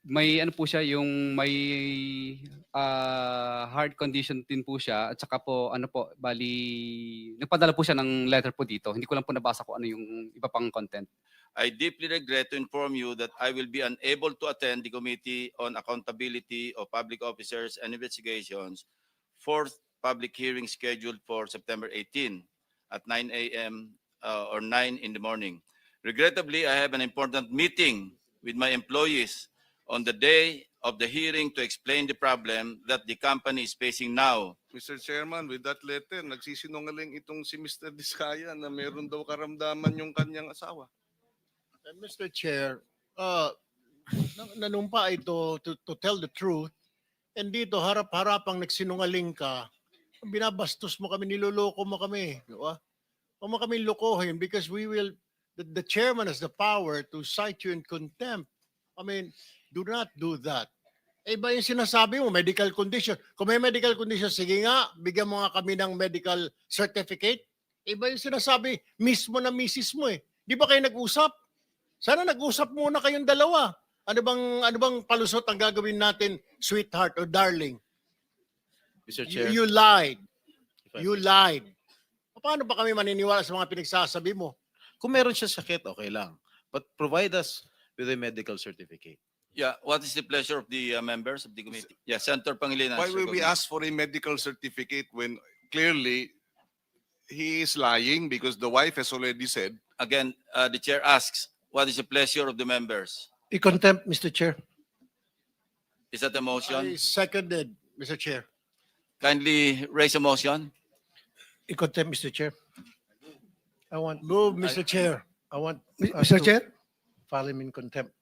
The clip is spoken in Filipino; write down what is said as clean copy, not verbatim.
may ano po siya, yung may heart condition din po siya, at saka po ano po, bali nagpadala po siya ng letter po dito. Hindi ko lang po nabasa kung ano yung iba pang content. I deeply regret to inform you that I will be unable to attend the Committee on Accountability of Public Officers and Investigations, fourth public hearing scheduled for September 18 at 9 a.m. Or 9 in the morning. Regrettably, I have an important meeting with my employees on the day of the hearing to explain the problem that the company is facing now. Mr. Chairman, with that letter, nagsisinungaling itong si Mr. Diskaya na meron daw karamdaman yung kanyang asawa. Mr. Chair, nanumpa ito to tell the truth, and dito harap-harapang nagsinungaling ka, binabastos mo kami, niloloko mo kami. Di ba? Huwag mo kami lokohin because the chairman has the power to cite you in contempt. I mean, do not do that. Iba yung sinasabi mo, medical condition. Kung may medical condition, sige nga, bigyan mo nga kami ng medical certificate. Iba yung sinasabi, mismo na misis mo eh. Di ba kayo nag-usap? Sana nag-usap muna kayong dalawa. Ano bang palusot ang gagawin natin, sweetheart or darling? Mr. Chair. You lied. If I You may. lied. Paano ba kami maniniwala sa mga pinagsasabi mo? Kung meron siya sakit, okay lang. But provide us with a medical certificate. Yeah, what is the pleasure of the members of the committee? Yeah, Senator Pangilinan. Why will we ask for a medical certificate when clearly he is lying because the wife has already said? Again, the chair asks, what is the pleasure of the members? I-contempt, Mr. Chair. Is that a motion? I seconded, Mr. Chair. Kindly raise a motion. I-contempt, Mr. Chair. I want Move, Mr. Chair. I want Mr. to Chair? file him in contempt.